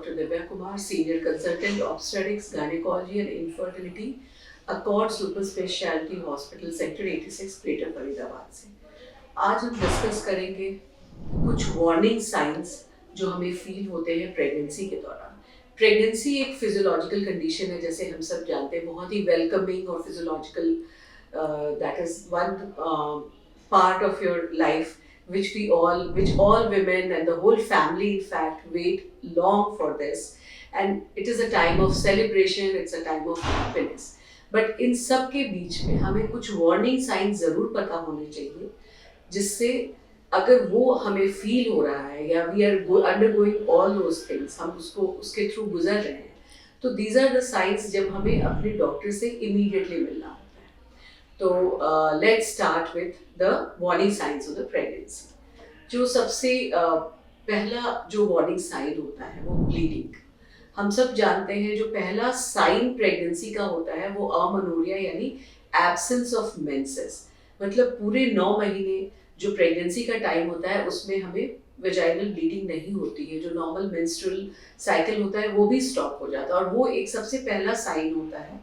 Dr. Divya Kumar, Senior Consultant, Obstetrics, Gynecology and Infertility, Accord Super Specialty Hospital, Sector 86, greater Faridabad से। आज हम discuss करेंगे कुछ warning science जो हमें फील होते हैं प्रेगनेंसी के दौरान। प्रेगनेंसी एक फिजियोलॉजिकल कंडीशन है, जैसे हम सब जानते हैं, बहुत ही वेलकमिंग और physiological, that is one part of your life which all women and the whole family in fact wait long for this, and it is a time of celebration, it's a time of happiness, but in सब के बीच में हमें कुछ warning signs ज़रूर पता होने चाहिए जिससे अगर वो हमें फील हो रहा है या we are undergoing all those things, हम उसके थ्रू गुजर रहे हैं, तो these are the signs जब हमें अपने डॉक्टर से immediately मिलना होता है। तो let's start with the warning science of the pregnancy. जो सबसे पहला जो वार्निंग साइन होता है वो ब्लीडिंग। हम सब जानते हैं जो पहला साइन प्रेगनेंसी का होता है वो अमेनोरिया यानी एब्सेंस ऑफ मेंसेस। मतलब पूरे 9 महीने जो प्रेगनेंसी का टाइम होता है उसमें हमें वेजाइनल ब्लीडिंग नहीं होती है, जो नॉर्मल मेंस्ट्रुअल साइकिल होता है वो भी स्टॉप हो जाता है, और वो एक सबसे पहला साइन होता है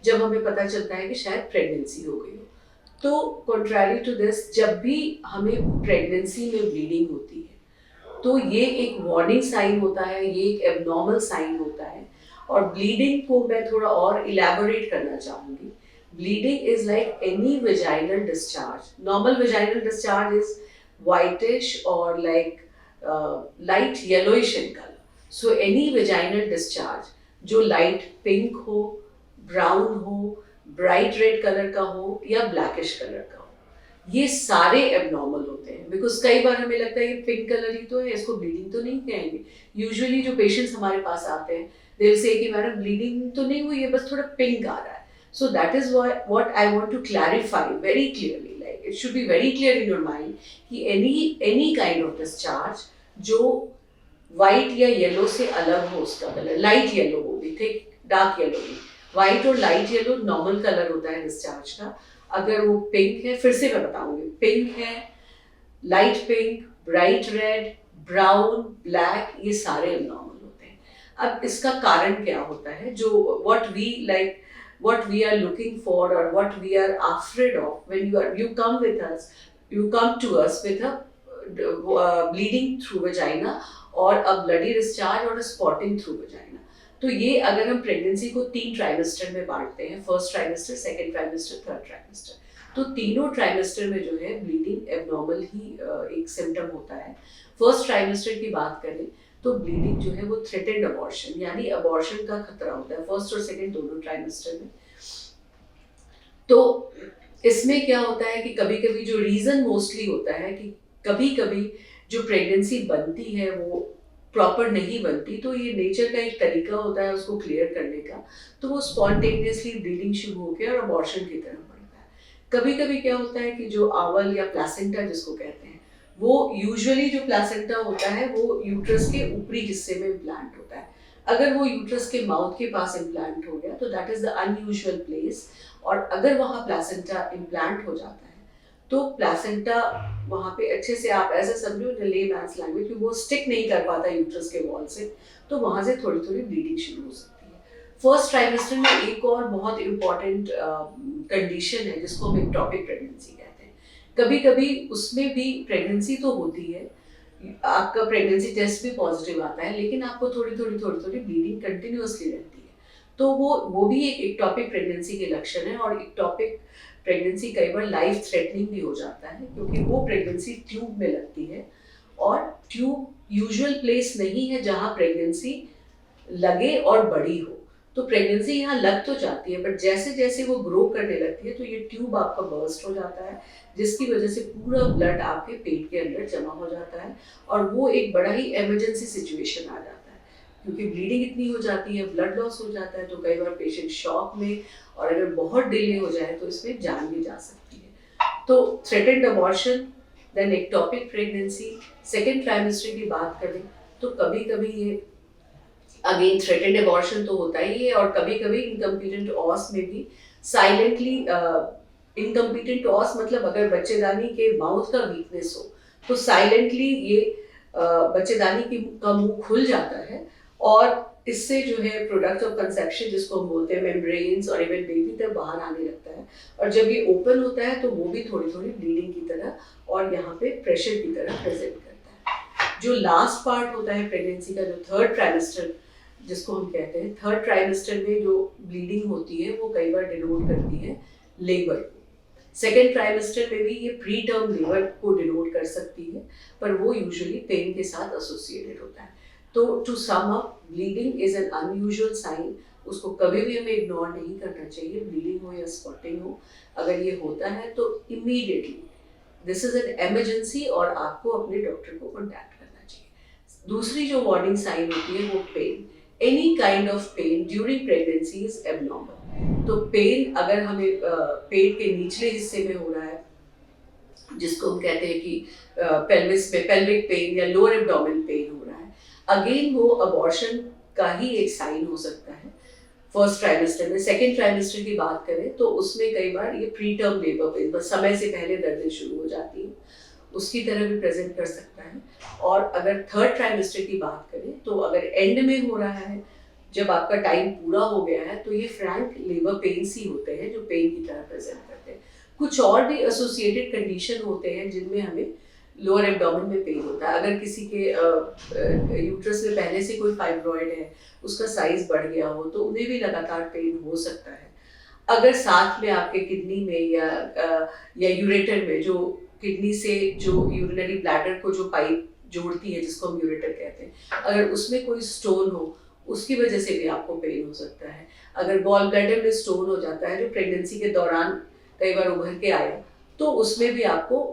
जब हमें पता चलता है कि शायद प्रेगनेंसी हो गई हो। तो कॉन्ट्रैरी टू दिस, जब भी हमें प्रेगनेंसी में ब्लीडिंग होती है तो ये एक वार्निंग साइन होता है, ये एक एबनॉर्मल साइन होता है। और ब्लीडिंग को मैं थोड़ा और इलैबोरेट करना चाहूँगी। Bleeding is like any vaginal discharge. Normal vaginal discharge is whitish और like light yellowish in colour. So any vaginal discharge जो लाइट पिंक हो, ब्राउन हो, ब्राइट रेड कलर का हो या ब्लैकिश कलर का हो, ये सारे एबनॉर्मल होते हैं। बिकॉज कई बार हमें लगता है ये पिंक कलर ही तो है, इसको ब्लीडिंग तो नहीं कहेंगे। यूजुअली जो पेशेंट्स हमारे पास आते हैं दे विल से कि मैडम ब्लीडिंग तो नहीं हुई है, बस थोड़ा पिंक आ रहा है। So that is what I want to clarify very clearly, like it should be very clear in your mind कि एनी काइंड ऑफ डिस्चार्ज जो वाइट या येलो से अलग हो, उसका कलर लाइट येलो हो भी, थिक डार्क येलो भी, व्हाइट और लाइट येलो नॉर्मल कलर होता है डिस्चार्ज का। अगर वो पिंक है, फिर से मैं बताऊंगी, पिंक है, light pink, bright red, brown, black, ये सारे एबनॉर्मल होते हैं। अब इसका कारण क्या होता है? जो what we are looking for or what we are afraid of when you come to us with a bleeding through vagina or a bloody discharge or a spotting through vagina। तो ये अगर हम प्रेगनेंसी को 3 trimester में बांटते हैं, first trimester, second trimester, third trimester, तो तीनों ट्राइमेस्टर में जो है ब्लीडिंग एबनॉर्मल ही एक सिम्टम होता है। फर्स्ट ट्राइमेस्टर की बात करें तो ब्लीडिंग जो है वो थ्रेटेंड अबॉर्शन यानी अबॉर्शन का खतरा होता है फर्स्ट और सेकेंड दोनों ट्राइमेस्टर में। तो इसमें क्या होता है कि कभी कभी जो रीज़न मोस्टली होता है कि कभी कभी जो प्रेगनेंसी बनती है वो प्रॉपर नहीं बनती, तो ये नेचर का एक तरीका होता है उसको क्लियर करने का, तो वो स्पॉन्टेनियसली ब्लीडिंग शुरू होकर और अबॉर्शन की तरफ बढ़ता है। कभी कभी क्या होता है कि जो आवर या प्लासेंटा जिसको कहते हैं, वो यूजुअली जो प्लासेंटा होता है वो यूट्रस के ऊपरी हिस्से में इम्प्लांट होता है। अगर वो यूट्रस के माउथ के पास इम्प्लांट हो गया तो that is the unusual place, और अगर वहाँ प्लासेंटा इम्प्लांट हो जाता है तो प्लासेंटा वहाँ पे अच्छे से, आप ऐसे समझो लेमैन्स लैंग्वेज, कि वो स्टिक नहीं कर पाता यूट्रस के वॉल से, तो वहाँ से थोड़ी थोड़ी ब्लीडिंग शुरू हो सकती है। फर्स्ट ट्राइमेस्टर में एक और बहुत इम्पॉर्टेंट कंडीशन है जिसको हम एक्टॉपिक प्रेगनेंसी कहते हैं। कभी कभी उसमें भी प्रेगनेंसी तो होती है, आपका प्रेगनेंसी टेस्ट भी पॉजिटिव आता है, लेकिन आपको थोड़ी थोड़ी ब्लीडिंग कंटिन्यूअसली रहती है, तो वो भी एक एक्टॉपिक प्रेगनेंसी के लक्षण है। और एक्टॉपिक प्रेगनेंसी कई बार लाइफ थ्रेटनिंग भी हो जाता है, क्योंकि वो प्रेगनेंसी ट्यूब में लगती है, और ट्यूब यूजुअल प्लेस नहीं है जहाँ प्रेगनेंसी लगे और बड़ी हो। तो प्रेगनेंसी यहाँ लग तो जाती है, बट जैसे जैसे वो ग्रो करने लगती है तो ये ट्यूब आपका बर्स्ट हो जाता है, जिसकी वजह से पूरा ब्लड आपके पेट के अंदर जमा हो जाता है, और वो एक बड़ा ही इमरजेंसी सिचुएशन आ जाता है, क्योंकि ब्लीडिंग इतनी हो जाती है, ब्लड लॉस हो जाता है, तो कई बार पेशेंट शॉक में, और अगर बहुत डिले हो जाए तो इसमें जान भी जा सकती है। तो threatened abortion, then ectopic pregnancy, second trimester की बात करें तो कभी कभी ये अगेन थ्रेटेंड अबॉर्शन तो होता ही है, और कभी कभी इनकम्पिटेंट ऑस में भी साइलेंटली, इनकम्पिटेंट ऑस मतलब अगर बच्चेदानी के माउथ का वीकनेस हो तो साइलेंटली ये बच्चेदानी का मुंह खुल जाता है और इससे जो है प्रोडक्ट ऑफ कंसेप्शन जिसको हम बोलते हैं मेम्ब्रेन्स और इवन बेबी तक बाहर आने लगता है, और जब ये ओपन होता है तो वो भी थोड़ी थोड़ी ब्लीडिंग की तरह और यहाँ पे प्रेशर की तरह प्रेजेंट करता है। जो लास्ट पार्ट होता है प्रेगनेंसी का, जो थर्ड ट्राइमेस्टर जिसको हम कहते हैं, थर्ड ट्राइमेस्टर में जो ब्लीडिंग होती है वो कई बार डिनोट करती है लेबर को। सेकेंड ट्राइमेस्टर में भी ये प्री टर्म लेबर को डिनोट कर सकती है, पर वो यूजुअली पेन के साथ एसोसिएटेड होता है। तो to sum up, bleeding is an unusual sign, उसको कभी भी हमें इग्नोर नहीं करना चाहिए, ब्लीडिंग हो या स्पॉटिंग हो। अगर ये होता है तो immediately this is an emergency और आपको अपने डॉक्टर को कॉन्टैक्ट करना चाहिए। दूसरी जो वार्निंग साइन होती है वो pain, any kind of pain during pregnancy is abnormal. तो पेन अगर हमें पेट के निचले हिस्से में हो रहा है, जिसको हम कहते हैं कि पेल्विस में पेल्विक पेन या लोअर एब्डोमेन पेन हो रहा है, अगेन वो अबॉर्शन का ही एक साइन हो सकता है फर्स्ट ट्राइमेस्टर में। सेकेंड ट्राइमेस्टर की बात करें तो उसमें कई बार ये प्री टर्म लेबर पेन, बस समय से पहले दर्दें शुरू हो जाती हैं, उसकी तरह भी प्रेजेंट कर सकता है। और अगर थर्ड ट्राइमेस्टर की बात करें तो अगर एंड में हो रहा है, जब आपका टाइम पूरा हो गया है, तो ये फ्रैंक लेबर पेन्स ही होते हैं जो पेन की तरह प्रेजेंट करते हैं। कुछ और भी एसोसिएटेड कंडीशन होते हैं जिनमें हमें लोअर एब्डोमेन में पेन होता है। अगर किसी के यूट्रस में पहले से कोई फाइब्रॉइड है, उसका साइज बढ़ गया हो, तो उन्हें भी लगातार पेन हो सकता है। अगर साथ में आपके किडनी में या यूरेटर में, जो किडनी से जो यूरिनरी ब्लैडर को जो पाइप जोड़ती है जिसको हम यूरेटर कहते हैं, अगर उसमें कोई स्टोन हो, उसकी वजह से भी आपको पेन हो सकता है। अगर गॉल ब्लैडर में स्टोन हो जाता है जो प्रेगनेंसी के दौरान कई बार उभर के आया, तो उसमें भी आपको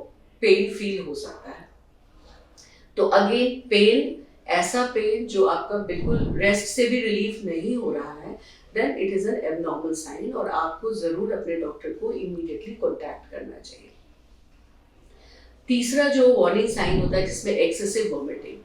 पेन फील हो सकता है। तो अगेन पेन, ऐसा पेन जो आपका बिल्कुल रेस्ट से भी रिलीफ नहीं हो रहा है, then it is an abnormal sign और आपको जरूर अपने डॉक्टर को इमीडिएटली कॉन्टैक्ट करना चाहिए। तीसरा जो वार्निंग साइन होता है जिसमें एक्सेसिव वॉमिटिंग,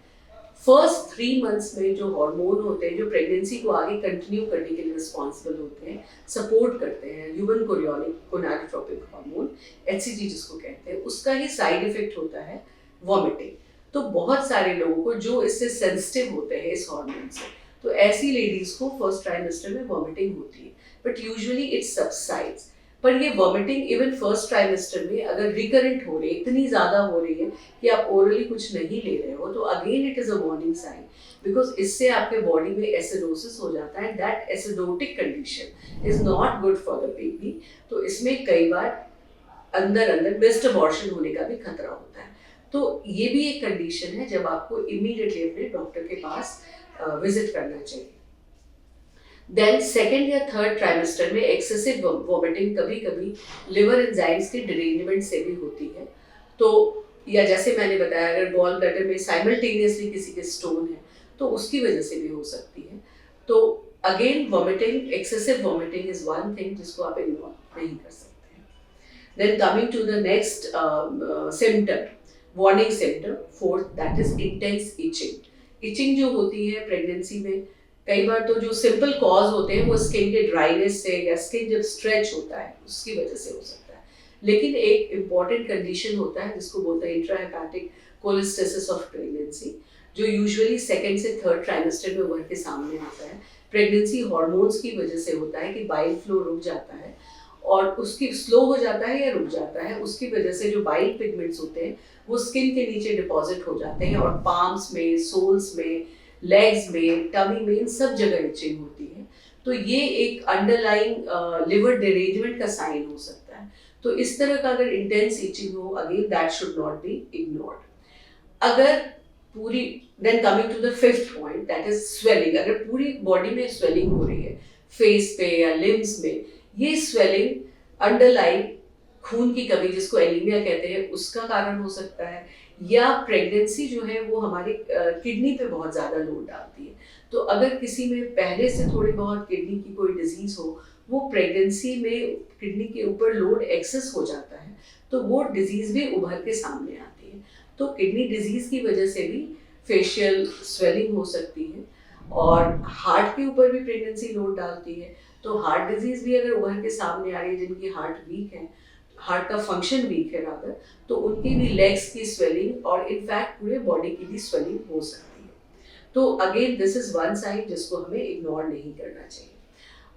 फर्स्ट 3 मंथ्स में जो हार्मोन होते हैं जो प्रेगनेंसी को आगे कंटिन्यू करने के लिए रिस्पॉन्सिबल होते हैं, सपोर्ट करते हैं, human chorionic gonadotropic hormone HCG जिसको कहते हैं, उसका ही साइड इफेक्ट होता है वॉमिटिंग। तो बहुत सारे लोगों को जो इससे सेंसिटिव होते हैं इस हार्मोन से, तो ऐसी लेडीज को फर्स्ट ट्राइमेस्टर में वॉमिटिंग होती है, बट यूजुअली इट सबसाइड्स। पर ये वॉमिटिंग इवन फर्स्ट ट्राइमेस्टर में अगर रिकरेंट हो रही है, इतनी ज्यादा हो रही है कि आप ओरली कुछ नहीं ले रहे हो, तो again it is a warning sign, because इससे आपके बॉडी में एसिडोसिस हो जाता है। That acidotic condition is not good for the baby. तो इसमें कई बार अंदर अंदर मिस्ड अबॉर्शन होने का भी खतरा होता है। तो ये भी एक कंडीशन है जब आपको इमीडिएटली अपने डॉक्टर के पास विजिट करना चाहिए। देन सेकेंड या थर्ड ट्राइमेस्टर में एक्सेसिव वॉमिटिंग कभी कभी लिवर एंजाइम्स के डिरेंजमेंट से भी होती है। तो या जैसे मैंने बताया, अगर गॉल ब्लैडर में साइमल्टेनियसली किसी के स्टोन है तो उसकी वजह से भी हो सकती है। तो again vomiting, excessive vomiting is one thing जिसको आप इग्नोर नहीं कर सकते हैं। Then coming to the next symptom, warning symptom fourth, that is intense itching. Itching जो होती है प्रेगनेंसी में, कई बार तो जो सिंपल कॉज होते हैं वो स्किन के ड्राइनेस से या स्किन जब स्ट्रेच होता है उसकी वजह से हो सकता है। लेकिन एक इम्पॉर्टेंट कंडीशन होता है जिसको बोलते हैं इंट्राहेपेटिक कोलेस्टेसिस ऑफ प्रेगनेंसी, जो यूजुअली सेकेंड से थर्ड ट्राइमेस्टर में उभर के सामने आता है। प्रेगनेंसी हार्मोन्स की वजह से होता है कि बाइल फ्लो रुक जाता है और उसकी स्लो हो जाता है या रुक जाता है, उसकी वजह से जो बाइल पिगमेंट्स होते हैं वो स्किन के नीचे डिपॉजिट हो जाते हैं और पाम्स में, सोल्स में, लेग्स में, टमी में, इन सब जगह इचिंग होती है। तो ये एक अंडरलाइंग लिवर डिरेंजमेंट का साइन हो सकता है। तो इस तरह का अगर इंटेंस इचिंग हो, again that should not be ignored. अगर पूरी, then coming to the fifth point, that is swelling. अगर पूरी बॉडी में स्वेलिंग हो रही है, फेस पे या लिम्स में, ये स्वेलिंग अंडरलाइंग खून की कमी जिसको एनीमिया कहते हैं उसका कारण हो सकता है, या प्रेगनेंसी जो है वो हमारे किडनी पे बहुत ज़्यादा लोड डालती है। तो अगर किसी में पहले से थोड़ी बहुत किडनी की कोई डिजीज़ हो, वो प्रेगनेंसी में किडनी के ऊपर लोड एक्सेस हो जाता है, तो वो डिजीज़ भी उभर के सामने आती है। तो किडनी डिजीज़ की वजह से भी फेशियल स्वेलिंग हो सकती है, और हार्ट के ऊपर भी प्रेगनेंसी लोड डालती है। तो हार्ट डिजीज़ भी अगर उभर के सामने आ रही है, जिनकी हार्ट वीक है, हार्ट का फंक्शन वीक है रादर, तो उनकी भी लेग्स की स्वेलिंग और इनफैक्ट पूरे बॉडी की भी स्वेलिंग हो सकती है। तो again this is one side जिसको हमें इग्नोर नहीं करना चाहिए।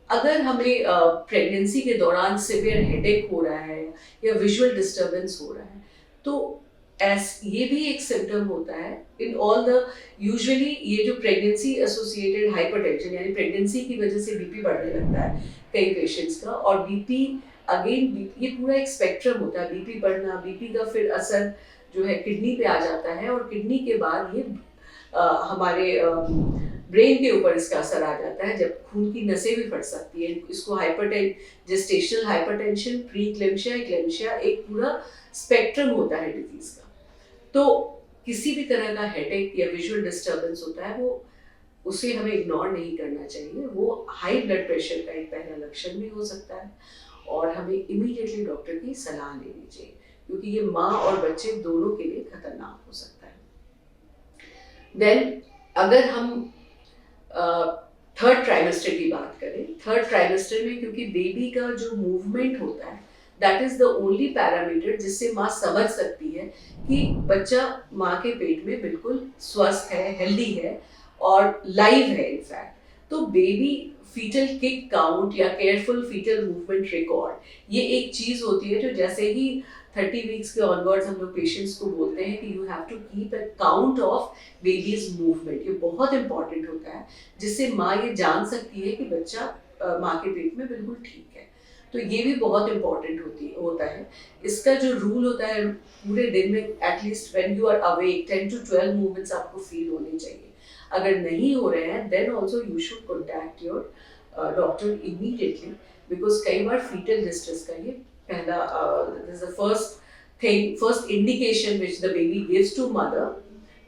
अगर हमें प्रेगनेंसी के दौरान सिवियर हेडेक हो रहा है या विजुअल डिस्टरबेंस हो रहा है, तो ये भी एक सिम्टम होता है इन ऑल द यूजुअली ये जो प्रेगनेंसी एसोसिएटेड हाइपरटेंशन यानी प्रेगनेंसी की वजह से बीपी बढ़ने लगता है कई पेशेंट्स का। और बीपी अगेन ये पूरा एक स्पेक्ट्रम होता है, बीपी बढ़ना, बीपी का फिर असर जो है किडनी पे आ जाता है और किडनी के बाद ये हमारे ब्रेन के ऊपर इसका असर आ जाता है, जब खून की नसें भी फट सकती है। इसको जेस्टेशनल हाइपरटेंशन, प्री क्लेम्शिया, इक्लेम्शिया, एक पूरा स्पेक्ट्रम होता है डिजीज का। तो किसी भी तरह का हेडेक या विजुअल डिस्टर्बेंस होता है, वो उसे हमें इग्नोर नहीं करना चाहिए। वो हाई ब्लड प्रेशर का एक पहला लक्षण भी हो सकता है और हमें इमीडिएटली डॉक्टर की सलाह लेनी चाहिए, क्योंकि ये माँ और बच्चे दोनों के लिए खतरनाक हो सकता है। देन अगर हम थर्ड ट्राइमेस्टर की बात करें, थर्ड ट्राइमेस्टर में क्योंकि बेबी का जो मूवमेंट होता है that is the only parameter जिससे माँ समझ सकती है कि बच्चा माँ के पेट में बिल्कुल स्वस्थ है, हेल्दी है और लाइव है इनफैक्ट। तो बेबी फीटल किक काउंट या केयरफुल फीटल मूवमेंट रिकॉर्ड ये एक चीज होती है जो जैसे ही 30 वीक्स के ऑनवर्ड्स हम लोग पेशेंट्स को बोलते हैं कि you have to keep a count of baby's movement. ये बहुत इंपॉर्टेंट होता है जिससे माँ ये जान सकती है कि बच्चा माँ के पेट में बिल्कुल ठीक है। तो ये भी बहुत इंपॉर्टेंट होता है। इसका जो रूल होता है पूरे दिन में at least when you are awake 10 to 12 movements आपको फील होने चाहिए। अगर नहीं हो रहे हैं then also you should contact your doctor immediately, because कई बार फीटल डिस्ट्रेस का ये पहला this is the first indication which the baby gives to mother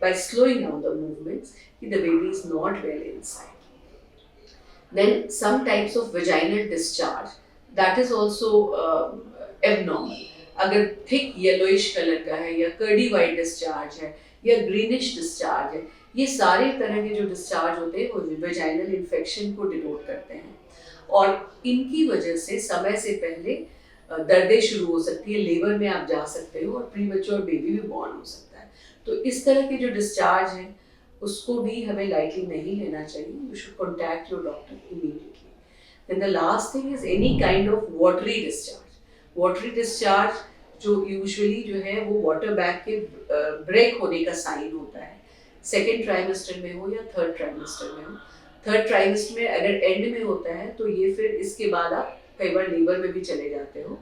by slowing down the movements that the baby is not well inside. Then some types of vaginal discharge that is also abnormal. अगर thick yellowish colour का है या curdy white discharge है या greenish discharge है, ये सारे तरह के जो डिस्चार्ज होते हैं वो वेजाइनल इन्फेक्शन को डिनोट करते हैं और इनकी वजह से समय से पहले दर्दें शुरू हो सकती है, लेबर में आप जा सकते हो और प्री मैच्योर बेबी भी बॉर्न हो सकता है। तो इस तरह के जो डिस्चार्ज हैं उसको भी हमें लाइटली नहीं लेना चाहिए। You should contact your doctor immediately. Then the last thing is any kind of watery discharge. Watery discharge जो यूजुअली जो है वो वाटर बैग के ब्रेक होने का साइन होता है, सेकेंड ट्राइमेस्टर में हो या थर्ड ट्राइमेस्टर में हो। थर्ड ट्राइमेस्टर में अगर एंड में होता है तो ये फिर इसके बाद आप कई बार लेबर में भी चले जाते हो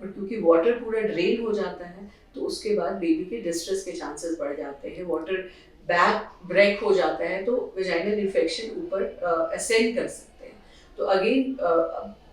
और क्योंकि वाटर पूरा ड्रेन हो जाता है तो उसके बाद बेबी के डिस्ट्रेस के चांसेस बढ़ जाते हैं। वाटर बैग ब्रेक हो जाता है तो वेजाइनल इन्फेक्शन ऊपर असेंड कर सकते हैं। तो again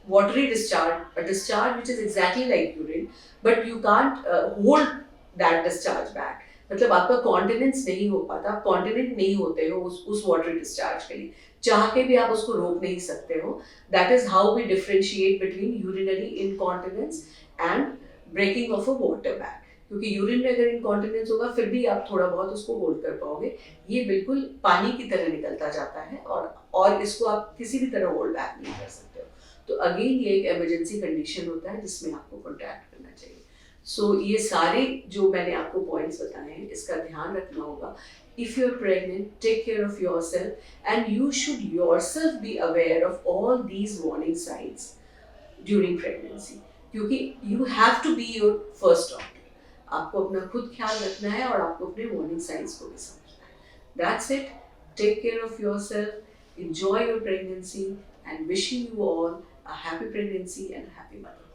watery discharge, a discharge which is exactly like urine, but you can't hold that discharge back. मतलब आपका कॉन्टिनेंस नहीं हो पाता, आप कॉन्टिनेंट नहीं होते हो उस वाटरी डिस्चार्ज के लिए, चाह के भी आप उसको रोक नहीं सकते हो। That is how we differentiate between urinary incontinence and breaking of a water bag. क्योंकि यूरिन में अगर इनकॉन्टिनेंस होगा फिर भी आप थोड़ा बहुत उसको होल्ड कर पाओगे, ये बिल्कुल पानी की तरह निकलता जाता है और इसको आप किसी भी तरह होल्ड बैक नहीं कर सकते हो। तो अगेन ये एक इमरजेंसी कंडीशन होता है जिसमें आपको कॉन्टैक्ट करना चाहिए। सो ये सारे जो मैंने आपको पॉइंट्स बताए हैं इसका ध्यान रखना होगा। If you're pregnant, take care of yourself and you should yourself be aware of all these warning signs during pregnancy, क्योंकि you have to be your first doctor. आपको अपना खुद ख्याल रखना है और आपको अपने वार्निंग साइंस को भी समझना है। That's it. Take care of yourself, enjoy your pregnancy and wishing you all a happy pregnancy and a happy motherhood.